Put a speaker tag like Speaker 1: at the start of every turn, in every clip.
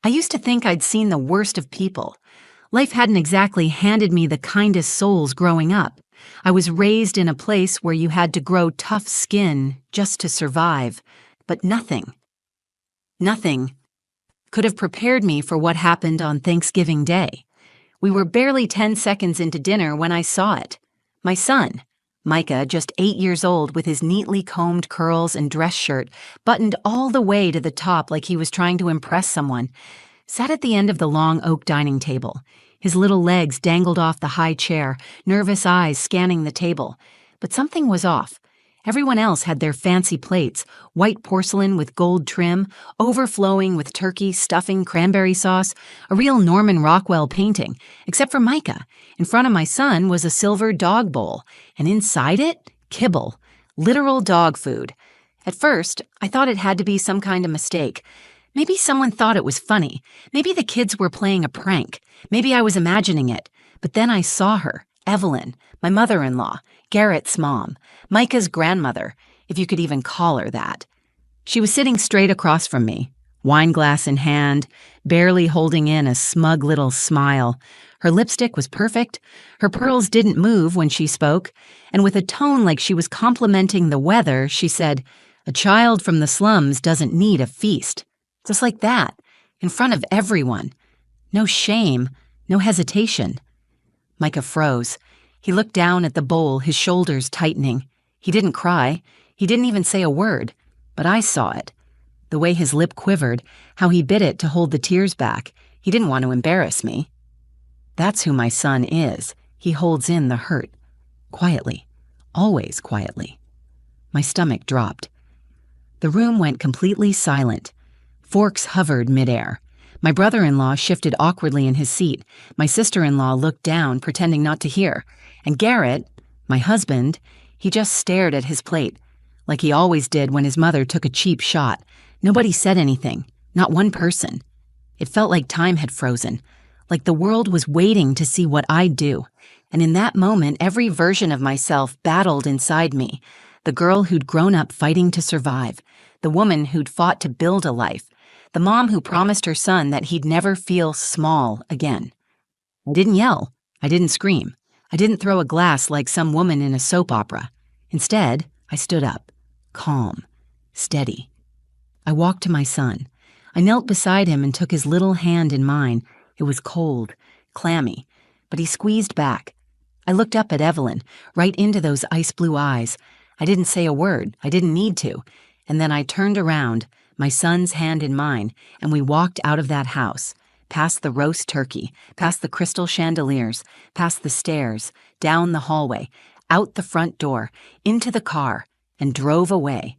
Speaker 1: I used to think I'd seen the worst of people. Life hadn't exactly handed me the kindest souls growing up. I was raised in a place where you had to grow tough skin just to survive. But nothing could have prepared me for what happened on Thanksgiving Day. We were barely 10 seconds into dinner when I saw it. My son, Micah, just 8 years old with his neatly combed curls and dress shirt, buttoned all the way to the top like he was trying to impress someone, sat at the end of the long oak dining table. His little legs dangled off the high chair, nervous eyes scanning the table. But something was off. Everyone else had their fancy plates, white porcelain with gold trim, overflowing with turkey, stuffing, cranberry sauce, a real Norman Rockwell painting, except for Micah. In front of my son was a silver dog bowl, and inside it, kibble, literal dog food. At first, I thought it had to be some kind of mistake. Maybe someone thought it was funny. Maybe the kids were playing a prank. Maybe I was imagining it. But then I saw her, Evelyn, my mother-in-law, Garrett's mom, Micah's grandmother, if you could even call her that. She was sitting straight across from me, wine glass in hand, barely holding in a smug little smile. Her lipstick was perfect, her pearls didn't move when she spoke, and with a tone like she was complimenting the weather, she said, "A child from the slums doesn't need a feast." Just like that, in front of everyone. No shame, no hesitation. Micah froze. He looked down at the bowl, his shoulders tightening. He didn't cry. He didn't even say a word. But I saw it. The way his lip quivered, how he bit it to hold the tears back. He didn't want to embarrass me. That's who my son is. He holds in the hurt. Quietly. Always quietly. My stomach dropped. The room went completely silent. Forks hovered midair. My brother-in-law shifted awkwardly in his seat. My sister-in-law looked down, pretending not to hear. And Garrett, my husband, he just stared at his plate, like he always did when his mother took a cheap shot. Nobody said anything, not one person. It felt like time had frozen, like the world was waiting to see what I'd do. And in that moment, every version of myself battled inside me. The girl who'd grown up fighting to survive, the woman who'd fought to build a life, the mom who promised her son that he'd never feel small again. I didn't yell. I didn't scream. I didn't throw a glass like some woman in a soap opera. Instead, I stood up, calm, steady. I walked to my son. I knelt beside him and took his little hand in mine. It was cold, clammy, but he squeezed back. I looked up at Evelyn, right into those ice blue eyes. I didn't say a word. I didn't need to. And then I turned around, my son's hand in mine, and we walked out of that house, past the roast turkey, past the crystal chandeliers, past the stairs, down the hallway, out the front door, into the car, and drove away.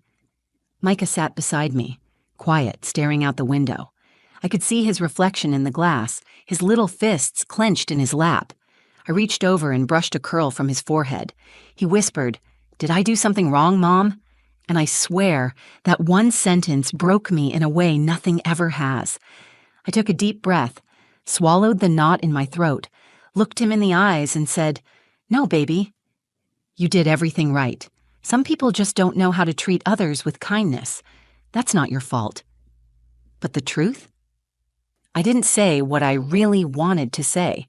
Speaker 1: Micah sat beside me, quiet, staring out the window. I could see his reflection in the glass, his little fists clenched in his lap. I reached over and brushed a curl from his forehead. He whispered, "Did I do something wrong, Mom?" And I swear that one sentence broke me in a way nothing ever has. I took a deep breath, swallowed the knot in my throat, looked him in the eyes and said, "No, baby, you did everything right. Some people just don't know how to treat others with kindness. That's not your fault." But the truth? I didn't say what I really wanted to say.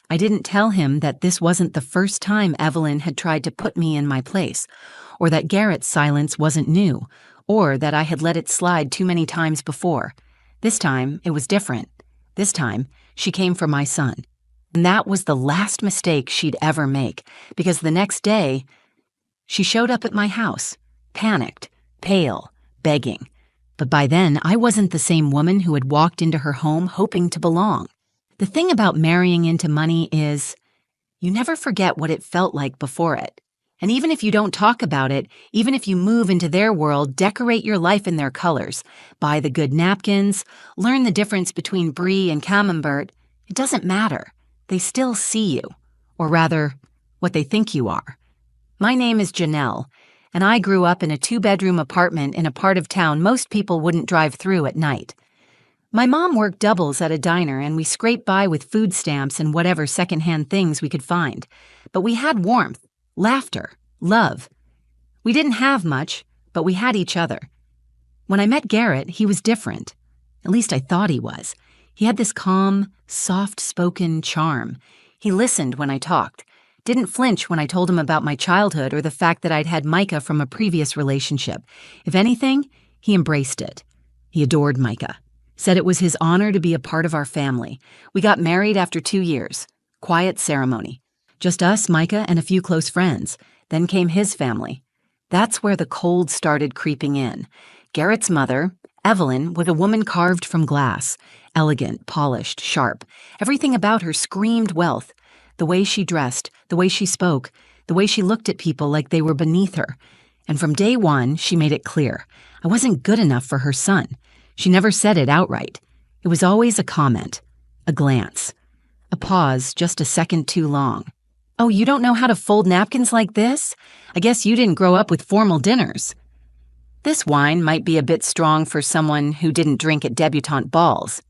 Speaker 1: I didn't tell him that this wasn't the first time Evelyn had tried to put me in my place, or that Garrett's silence wasn't new, or that I had let it slide too many times before. This time, it was different. This time, she came for my son. And that was the last mistake she'd ever make, because the next day, she showed up at my house, panicked, pale, begging. But by then, I wasn't the same woman who had walked into her home hoping to belong. The thing about marrying into money is, you never forget what it felt like before it. And even if you don't talk about it, even if you move into their world, decorate your life in their colors, buy the good napkins, learn the difference between brie and camembert, it doesn't matter. They still see you, or rather, what they think you are. My name is Janelle, and I grew up in a 2-bedroom apartment in a part of town most people wouldn't drive through at night. My mom worked doubles at a diner, and we scraped by with food stamps and whatever secondhand things we could find. But we had warmth, laughter, love. We didn't have much, but we had each other. When I met Garrett, he was different. At least I thought he was. He had this calm, soft-spoken charm. He listened when I talked, didn't flinch when I told him about my childhood or the fact that I'd had Micah from a previous relationship. If anything, he embraced it. He adored Micah, said it was his honor to be a part of our family. We got married after 2 years. Quiet ceremony. Just us, Micah, and a few close friends. Then came his family. That's where the cold started creeping in. Garrett's mother, Evelyn, was a woman carved from glass. Elegant, polished, sharp. Everything about her screamed wealth. The way she dressed, the way she spoke, the way she looked at people like they were beneath her. And from day one, she made it clear. I wasn't good enough for her son. She never said it outright. It was always a comment, a glance, a pause just a second too long. Oh, you don't know how to fold napkins like this? I guess you didn't grow up with formal dinners. This wine might be a bit strong for someone who didn't drink at debutante balls.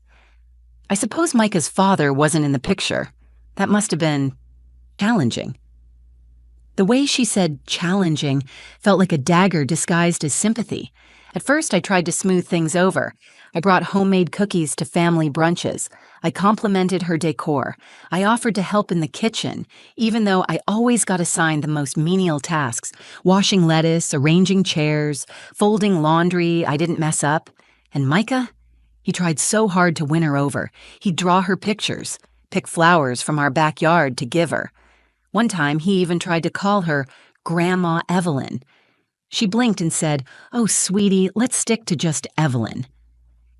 Speaker 1: I suppose Micah's father wasn't in the picture. That must have been challenging. The way she said challenging felt like a dagger disguised as sympathy. At first, I tried to smooth things over. I brought homemade cookies to family brunches. I complimented her decor. I offered to help in the kitchen, even though I always got assigned the most menial tasks, washing lettuce, arranging chairs, folding laundry I didn't mess up. And Micah? He tried so hard to win her over. He'd draw her pictures, pick flowers from our backyard to give her. One time, he even tried to call her Grandma Evelyn. She blinked and said, "Oh, sweetie, let's stick to just Evelyn."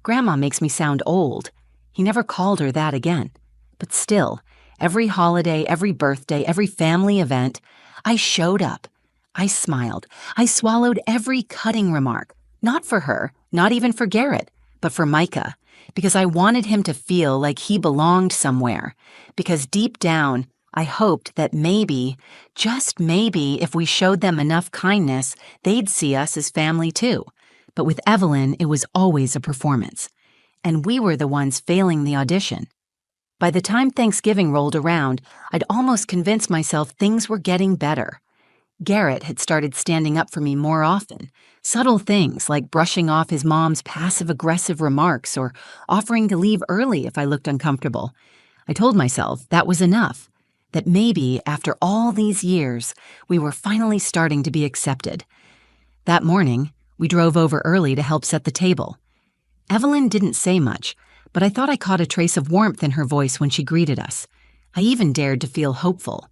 Speaker 1: Grandma makes me sound old. He never called her that again. But still, every holiday, every birthday, every family event, I showed up. I smiled. I swallowed every cutting remark. Not for her, not even for Garrett, but for Micah. Because I wanted him to feel like he belonged somewhere. Because deep down, I hoped that maybe, just maybe, if we showed them enough kindness, they'd see us as family too. But with Evelyn, it was always a performance. And we were the ones failing the audition. By the time Thanksgiving rolled around, I'd almost convinced myself things were getting better. Garrett had started standing up for me more often. Subtle things like brushing off his mom's passive-aggressive remarks or offering to leave early if I looked uncomfortable. I told myself that was enough. That maybe, after all these years, we were finally starting to be accepted. That morning, we drove over early to help set the table. Evelyn didn't say much, but I thought I caught a trace of warmth in her voice when she greeted us. I even dared to feel hopeful.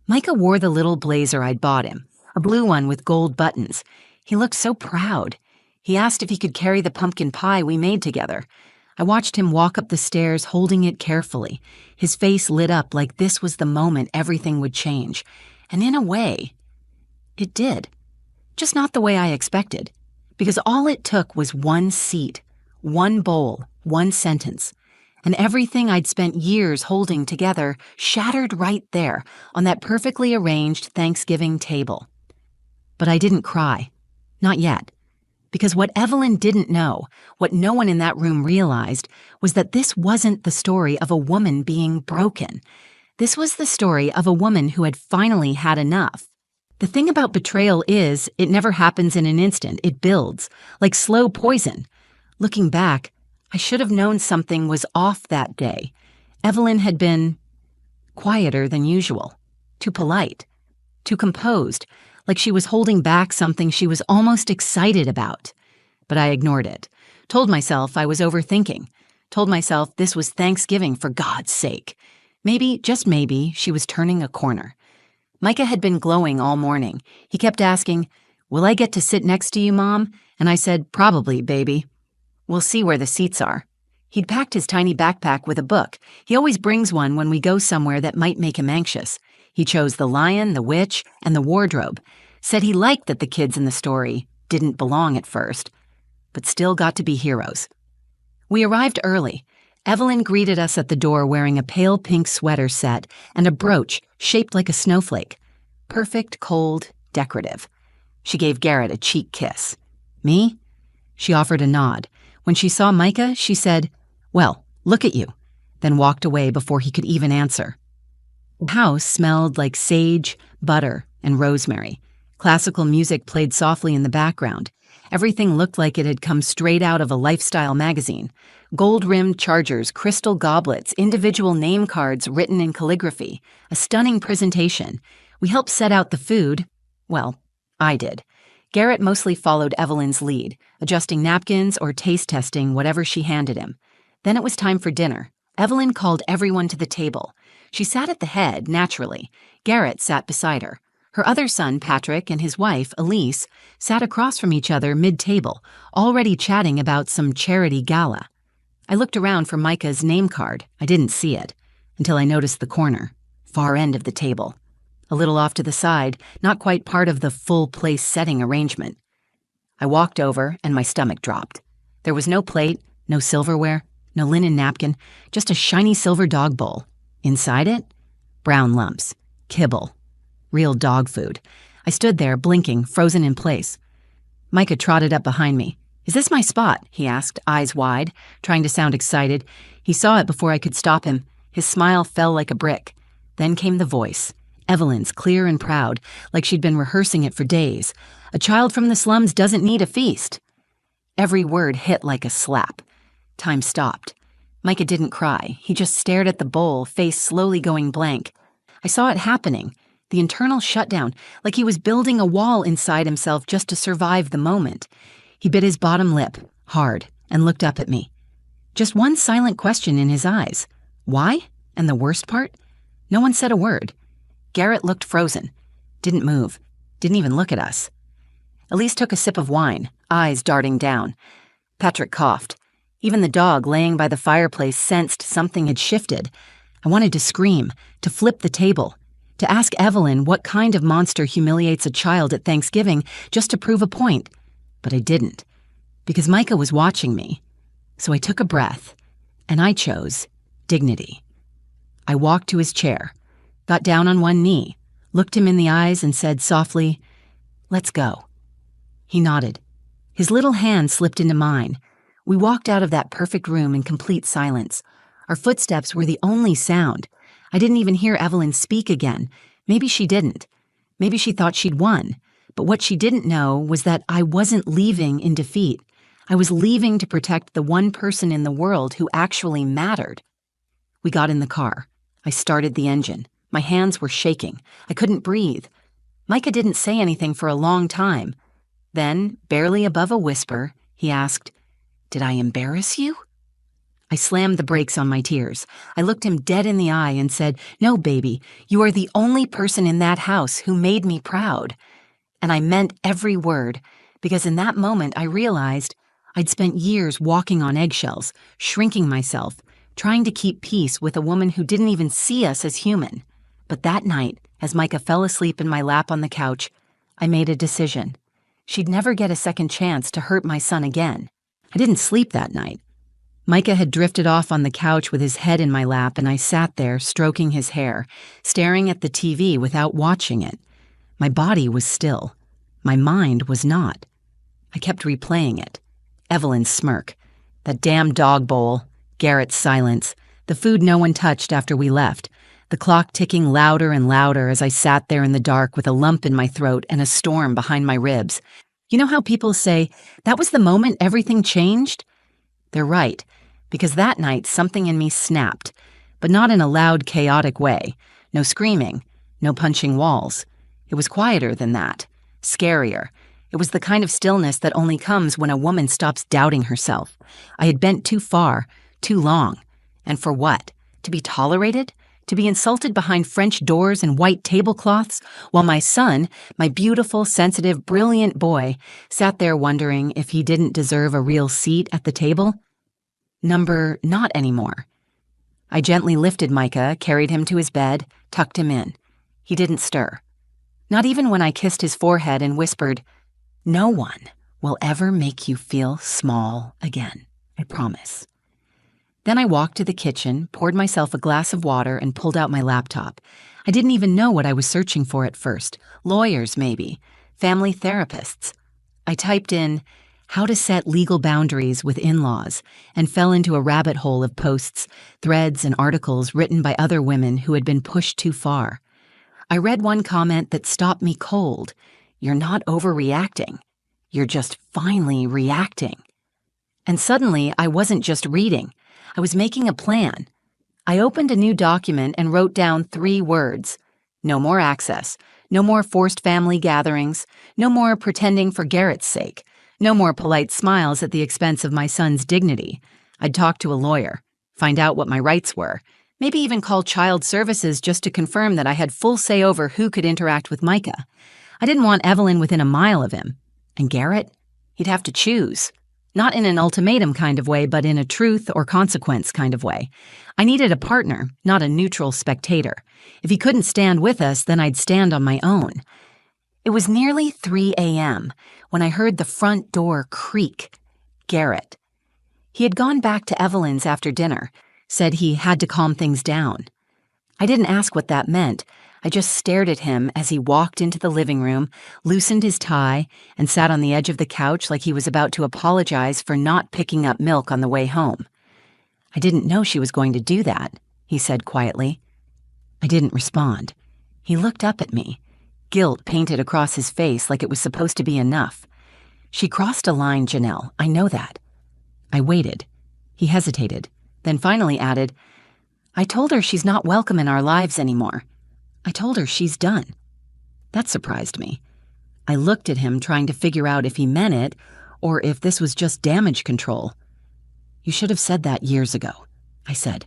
Speaker 1: Micah wore the little blazer I'd bought him, a blue one with gold buttons. He looked so proud. He asked if he could carry the pumpkin pie we made together. I watched him walk up the stairs holding it carefully. His face lit up like this was the moment everything would change. And in a way, it did. Just not the way I expected. Because all it took was one seat, one bowl, one sentence. And everything I'd spent years holding together shattered right there on that perfectly arranged Thanksgiving table. But I didn't cry. Not yet. Because what Evelyn didn't know, what no one in that room realized, was that this wasn't the story of a woman being broken. This was the story of a woman who had finally had enough. The thing about betrayal is, it never happens in an instant. It builds, like slow poison. Looking back, I should have known something was off that day. Evelyn had been quieter than usual, too polite, too composed, like she was holding back something she was almost excited about. But I ignored it, told myself I was overthinking, told myself this was Thanksgiving for God's sake. Maybe, just maybe, she was turning a corner. Micah had been glowing all morning. He kept asking, "Will I get to sit next to you, Mom?" And I said, "Probably, baby." "We'll see where the seats are." He'd packed his tiny backpack with a book. He always brings one when we go somewhere that might make him anxious. He chose The Lion, the Witch, and the Wardrobe. Said he liked that the kids in the story didn't belong at first, but still got to be heroes. We arrived early. Evelyn greeted us at the door wearing a pale pink sweater set and a brooch shaped like a snowflake. Perfect, cold, decorative. She gave Garrett a cheek kiss. Me? She offered a nod. When she saw Micah, she said, "Well, look at you," then walked away before he could even answer. The house smelled like sage, butter, and rosemary. Classical music played softly in the background. Everything looked like it had come straight out of a lifestyle magazine. Gold-rimmed chargers, crystal goblets, individual name cards written in calligraphy. A stunning presentation. We helped set out the food. Well, I did. Garrett mostly followed Evelyn's lead, adjusting napkins or taste testing whatever she handed him. Then it was time for dinner. Evelyn called everyone to the table. She sat at the head, naturally. Garrett sat beside her. Her other son, Patrick, and his wife, Elise, sat across from each other mid-table, already chatting about some charity gala. I looked around for Micah's name card. I didn't see it, until I noticed the corner, far end of the table. A little off to the side, not quite part of the full place setting arrangement. I walked over, and my stomach dropped. There was no plate, no silverware, no linen napkin, just a shiny silver dog bowl. Inside it, brown lumps, kibble. Real dog food. I stood there, blinking, frozen in place. Micah trotted up behind me. "Is this my spot?" he asked, eyes wide, trying to sound excited. He saw it before I could stop him. His smile fell like a brick. Then came the voice, Evelyn's, clear and proud, like she'd been rehearsing it for days. "A child from the slums doesn't need a feast." Every word hit like a slap. Time stopped. Micah didn't cry. He just stared at the bowl, face slowly going blank. I saw it happening. The internal shutdown, like he was building a wall inside himself just to survive the moment. He bit his bottom lip, hard, and looked up at me. Just one silent question in his eyes. Why? And the worst part? No one said a word. Garrett looked frozen. Didn't move. Didn't even look at us. Elise took a sip of wine, eyes darting down. Patrick coughed. Even the dog laying by the fireplace sensed something had shifted. I wanted to scream, to flip the table, to ask Evelyn what kind of monster humiliates a child at Thanksgiving just to prove a point. But I didn't, because Micah was watching me. So I took a breath, and I chose dignity. I walked to his chair, got down on one knee, looked him in the eyes and said softly, "Let's go." He nodded. His little hand slipped into mine. We walked out of that perfect room in complete silence. Our footsteps were the only sound. I didn't even hear Evelyn speak again. Maybe she didn't. Maybe she thought she'd won. But what she didn't know was that I wasn't leaving in defeat. I was leaving to protect the one person in the world who actually mattered. We got in the car. I started the engine. My hands were shaking. I couldn't breathe. Micah didn't say anything for a long time. Then, barely above a whisper, he asked, "Did I embarrass you?" I slammed the brakes on my tears. I looked him dead in the eye and said, "No, baby, you are the only person in that house who made me proud." And I meant every word, because in that moment I realized I'd spent years walking on eggshells, shrinking myself, trying to keep peace with a woman who didn't even see us as human. But that night, as Micah fell asleep in my lap on the couch, I made a decision. She'd never get a second chance to hurt my son again. I didn't sleep that night. Micah had drifted off on the couch with his head in my lap, and I sat there, stroking his hair, staring at the TV without watching it. My body was still. My mind was not. I kept replaying it. Evelyn's smirk. That damn dog bowl. Garrett's silence. The food no one touched after we left. The clock ticking louder and louder as I sat there in the dark with a lump in my throat and a storm behind my ribs. You know how people say, that was the moment everything changed? They're right. Because that night something in me snapped, but not in a loud, chaotic way. No screaming, no punching walls. It was quieter than that, scarier. It was the kind of stillness that only comes when a woman stops doubting herself. I had bent too far, too long. And for what? To be tolerated? To be insulted behind French doors and white tablecloths, while my son, my beautiful, sensitive, brilliant boy, sat there wondering if he didn't deserve a real seat at the table? Number not anymore. I gently lifted Micah, carried him to his bed, tucked him in. He didn't stir. Not even when I kissed his forehead and whispered, "No one will ever make you feel small again, I promise." Then I walked to the kitchen, poured myself a glass of water, and pulled out my laptop. I didn't even know what I was searching for at first. Lawyers, maybe. Family therapists. I typed in, "How to set legal boundaries with in-laws," and fell into a rabbit hole of posts, threads, and articles written by other women who had been pushed too far. I read one comment that stopped me cold. "You're not overreacting. You're just finally reacting." And suddenly, I wasn't just reading. I was making a plan. I opened a new document and wrote down 3 words. No more access. No more forced family gatherings. No more pretending for Garrett's sake. No more polite smiles at the expense of my son's dignity. I'd talk to a lawyer, find out what my rights were, maybe even call child services just to confirm that I had full say over who could interact with Micah. I didn't want Evelyn within a mile of him. And Garrett? He'd have to choose. Not in an ultimatum kind of way, but in a truth or consequence kind of way. I needed a partner, not a neutral spectator. If he couldn't stand with us, then I'd stand on my own. It was nearly 3 a.m. when I heard the front door creak. Garrett. He had gone back to Evelyn's after dinner, said he had to calm things down. I didn't ask what that meant. I just stared at him as he walked into the living room, loosened his tie, and sat on the edge of the couch like he was about to apologize for not picking up milk on the way home. I didn't know she was going to do that, he said quietly. I didn't respond. He looked up at me, guilt painted across his face like it was supposed to be enough. She crossed a line, Janelle, I know that. I waited. He hesitated, then finally added, I told her she's not welcome in our lives anymore. I told her she's done. That surprised me. I looked at him trying to figure out if he meant it or if this was just damage control. You should have said that years ago, I said.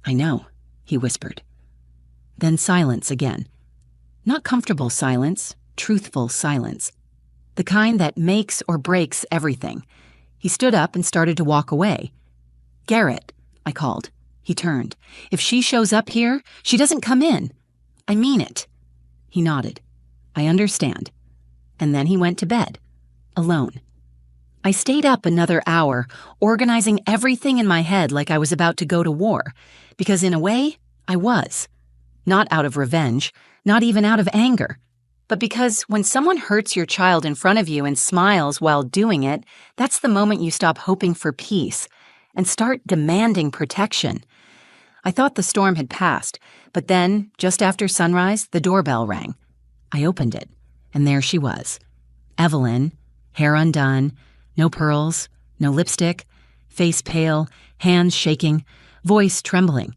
Speaker 1: I know, he whispered. Then silence again. Not comfortable silence, truthful silence. The kind that makes or breaks everything. He stood up and started to walk away. Garrett, I called. He turned. If she shows up here, she doesn't come in. I mean it. He nodded. I understand. And then he went to bed, alone. I stayed up another hour, organizing everything in my head like I was about to go to war, because in a way, I was. Not out of revenge, not even out of anger, but because when someone hurts your child in front of you and smiles while doing it, that's the moment you stop hoping for peace and start demanding protection. I thought the storm had passed, but then, just after sunrise, the doorbell rang. I opened it, and there she was. Evelyn, hair undone, no pearls, no lipstick, face pale, hands shaking, voice trembling.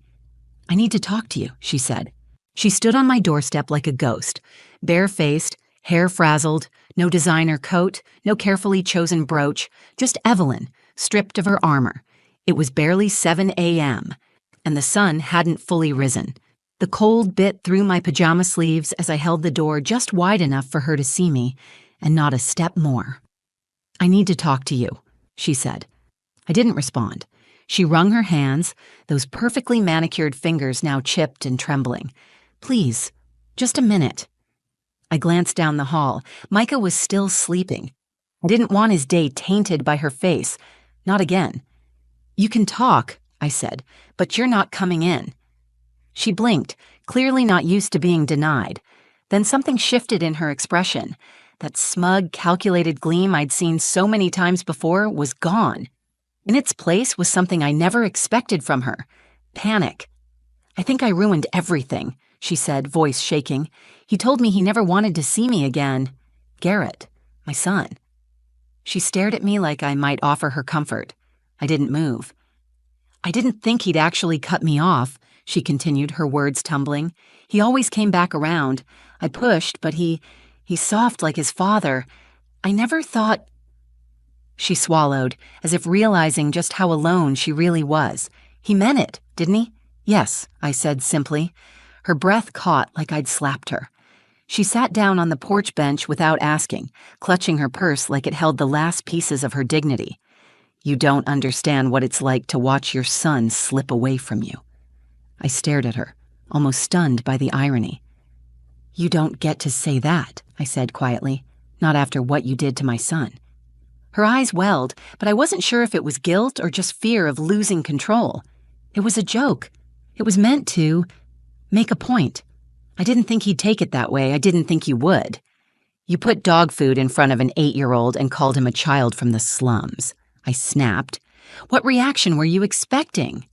Speaker 1: I need to talk to you, she said. She stood on my doorstep like a ghost, bare-faced, hair frazzled, no designer coat, no carefully chosen brooch, just Evelyn, stripped of her armor. It was barely 7 a.m., and the sun hadn't fully risen. The cold bit through my pajama sleeves as I held the door just wide enough for her to see me, and not a step more. I need to talk to you, she said. I didn't respond. She wrung her hands, those perfectly manicured fingers now chipped and trembling. Please, just a minute. I glanced down the hall. Micah was still sleeping. I didn't want his day tainted by her face. Not again. You can talk, I said, but you're not coming in. She blinked, clearly not used to being denied. Then something shifted in her expression. That smug, calculated gleam I'd seen so many times before was gone. In its place was something I never expected from her. Panic. I think I ruined everything, she said, voice shaking. He told me he never wanted to see me again. Garrett, my son. She stared at me like I might offer her comfort. I didn't move. I didn't think he'd actually cut me off, she continued, her words tumbling. He always came back around. I pushed, but he's soft like his father. I never thought... She swallowed, as if realizing just how alone she really was. He meant it, didn't he? Yes, I said simply. Her breath caught like I'd slapped her. She sat down on the porch bench without asking, clutching her purse like it held the last pieces of her dignity. You don't understand what it's like to watch your son slip away from you. I stared at her, almost stunned by the irony. You don't get to say that, I said quietly, not after what you did to my son. Her eyes welled, but I wasn't sure if it was guilt or just fear of losing control. It was a joke. It was meant to make a point. I didn't think he'd take it that way. I didn't think you would. You put dog food in front of an 8-year-old and called him a child from the slums. I snapped. What reaction were you expecting?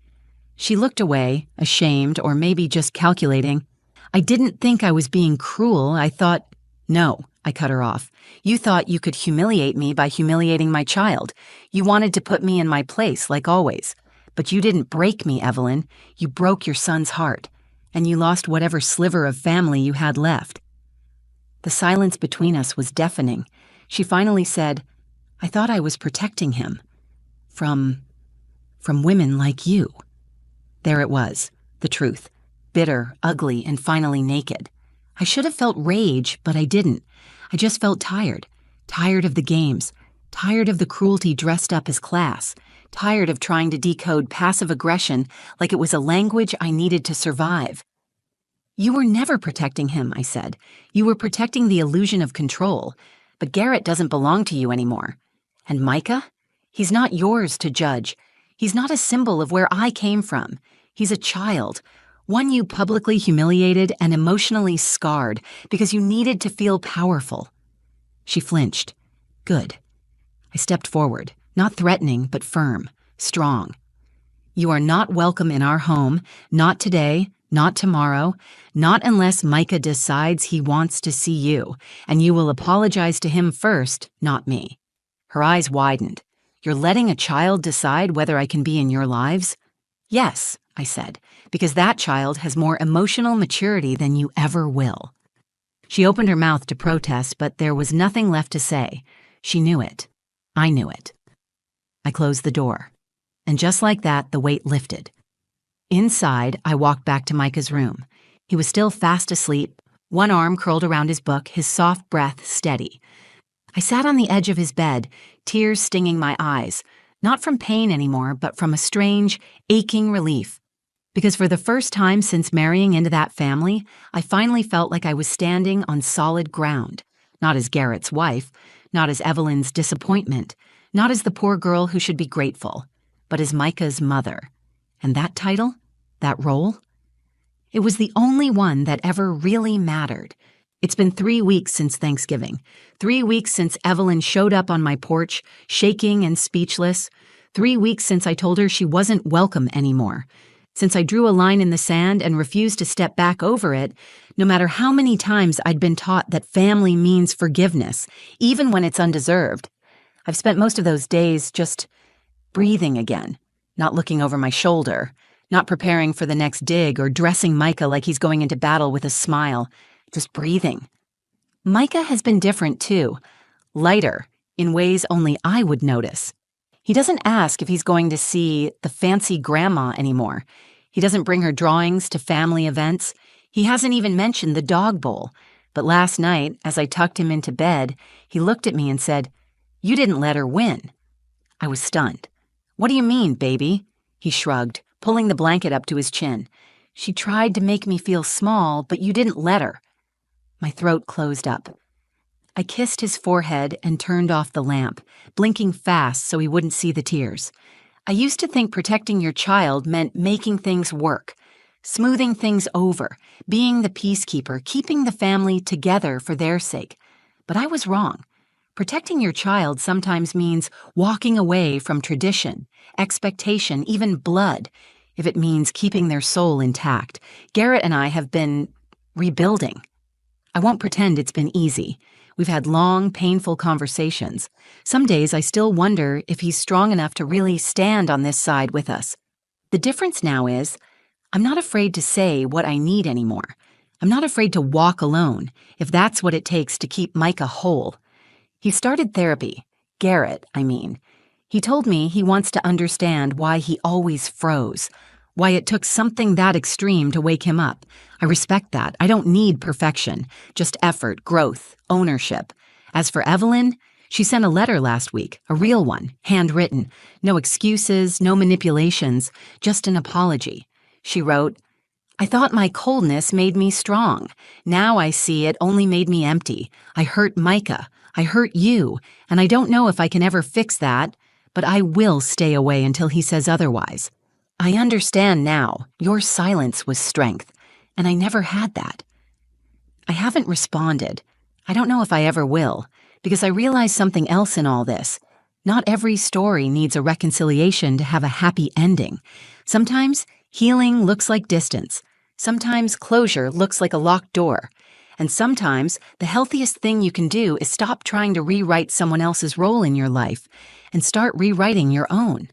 Speaker 1: She looked away, ashamed or maybe just calculating. I didn't think I was being cruel. I thought, No, I cut her off. You thought you could humiliate me by humiliating my child. You wanted to put me in my place, like always. But you didn't break me, Evelyn. You broke your son's heart. And you lost whatever sliver of family you had left. The silence between us was deafening. She finally said, I thought I was protecting him. From women like you. There it was, the truth. Bitter, ugly, and finally naked. I should have felt rage, but I didn't. I just felt tired. Tired of the games. Tired of the cruelty dressed up as class. Tired of trying to decode passive aggression like it was a language I needed to survive. You were never protecting him, I said. You were protecting the illusion of control. But Garrett doesn't belong to you anymore. And Micah? He's not yours to judge. He's not a symbol of where I came from. He's a child. One you publicly humiliated and emotionally scarred because you needed to feel powerful. She flinched. Good. I stepped forward, not threatening, but firm, strong. You are not welcome in our home, not today, not tomorrow, not unless Micah decides he wants to see you, and you will apologize to him first, not me. Her eyes widened. You're letting a child decide whether I can be in your lives? Yes, I said, because that child has more emotional maturity than you ever will. She opened her mouth to protest, but there was nothing left to say. She knew it. I knew it. I closed the door. And just like that, the weight lifted. Inside, I walked back to Micah's room. He was still fast asleep, one arm curled around his book, his soft breath steady. I sat on the edge of his bed, tears stinging my eyes, not from pain anymore, but from a strange, aching relief. Because for the first time since marrying into that family, I finally felt like I was standing on solid ground. Not as Garrett's wife, not as Evelyn's disappointment, not as the poor girl who should be grateful, but as Micah's mother. And that title? That role? It was the only one that ever really mattered. It's been 3 weeks since Thanksgiving. 3 weeks since Evelyn showed up on my porch, shaking and speechless. 3 weeks since I told her she wasn't welcome anymore. Since I drew a line in the sand and refused to step back over it, no matter how many times I'd been taught that family means forgiveness, even when it's undeserved. I've spent most of those days just breathing again, not looking over my shoulder, not preparing for the next dig or dressing Micah like he's going into battle with a smile, just breathing. Micah has been different too, lighter, in ways only I would notice. He doesn't ask if he's going to see the fancy grandma anymore. He doesn't bring her drawings to family events. He hasn't even mentioned the dog bowl. But last night, as I tucked him into bed, he looked at me and said, "You didn't let her win." I was stunned. "What do you mean, baby?" He shrugged, pulling the blanket up to his chin. "She tried to make me feel small, but you didn't let her." My throat closed up. I kissed his forehead and turned off the lamp, blinking fast so he wouldn't see the tears. I used to think protecting your child meant making things work, smoothing things over, being the peacekeeper, keeping the family together for their sake. But I was wrong. Protecting your child sometimes means walking away from tradition, expectation, even blood, if it means keeping their soul intact. Garrett and I have been rebuilding. I won't pretend it's been easy. We've had long, painful conversations. Some days I still wonder if he's strong enough to really stand on this side with us. The difference now is, I'm not afraid to say what I need anymore. I'm not afraid to walk alone, if that's what it takes to keep Micah whole. He started therapy. Garrett, I mean. He told me he wants to understand why he always froze, why it took something that extreme to wake him up. I respect that. I don't need perfection, just effort, growth, ownership. As for Evelyn, she sent a letter last week, a real one, handwritten. No excuses, no manipulations, just an apology. She wrote, "I thought my coldness made me strong. Now I see it only made me empty. I hurt Micah. I hurt you, and I don't know if I can ever fix that, but I will stay away until he says otherwise. I understand now. Your silence was strength, and I never had that." I haven't responded. I don't know if I ever will, because I realize something else in all this. Not every story needs a reconciliation to have a happy ending. Sometimes healing looks like distance. Sometimes closure looks like a locked door. And sometimes the healthiest thing you can do is stop trying to rewrite someone else's role in your life and start rewriting your own.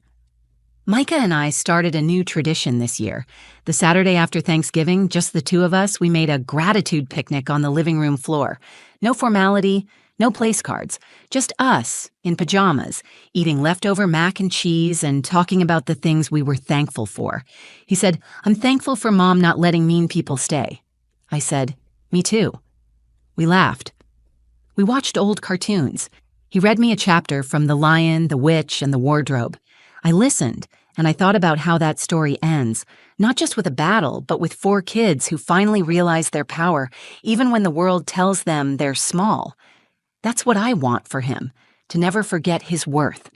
Speaker 1: Micah and I started a new tradition this year. The Saturday after Thanksgiving, just the two of us, we made a gratitude picnic on the living room floor. No formality, no place cards, just us in pajamas, eating leftover mac and cheese and talking about the things we were thankful for. He said, "I'm thankful for Mom not letting mean people stay." I said, "Me too." We laughed. We watched old cartoons. He read me a chapter from The Lion, the Witch, and the Wardrobe. I listened, and I thought about how that story ends, not just with a battle, but with 4 kids who finally realize their power, even when the world tells them they're small. That's what I want for him, to never forget his worth.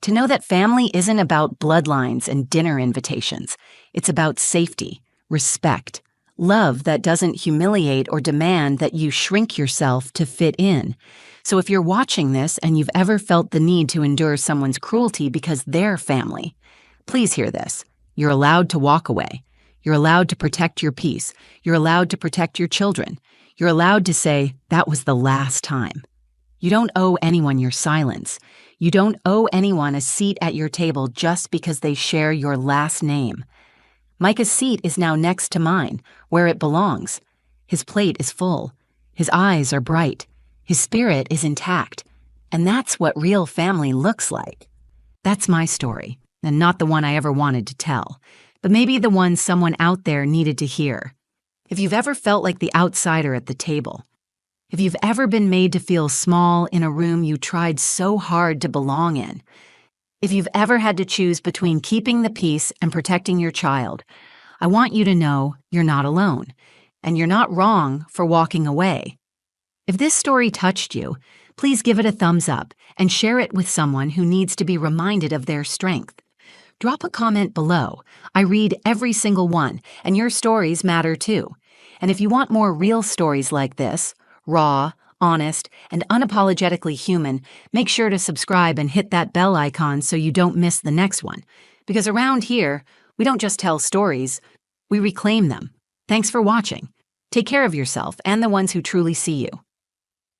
Speaker 1: To know that family isn't about bloodlines and dinner invitations. It's about safety, respect, love that doesn't humiliate or demand that you shrink yourself to fit in. So if you're watching this and you've ever felt the need to endure someone's cruelty because they're family, please hear this. You're allowed to walk away. You're allowed to protect your peace. You're allowed to protect your children. You're allowed to say, "That was the last time." You don't owe anyone your silence. You don't owe anyone a seat at your table just because they share your last name. Micah's seat is now next to mine, where it belongs. His plate is full. His eyes are bright. His spirit is intact. And that's what real family looks like. That's my story, and not the one I ever wanted to tell, but maybe the one someone out there needed to hear. If you've ever felt like the outsider at the table, if you've ever been made to feel small in a room you tried so hard to belong in, if you've ever had to choose between keeping the peace and protecting your child, I want you to know you're not alone, and you're not wrong for walking away. If this story touched you, please give it a thumbs up and share it with someone who needs to be reminded of their strength. Drop a comment below. I read every single one, and your stories matter too. And if you want more real stories like this, raw, honest, and unapologetically human, make sure to subscribe and hit that bell icon so you don't miss the next one. Because around here, we don't just tell stories, we reclaim them. Thanks for watching. Take care of yourself and the ones who truly see you.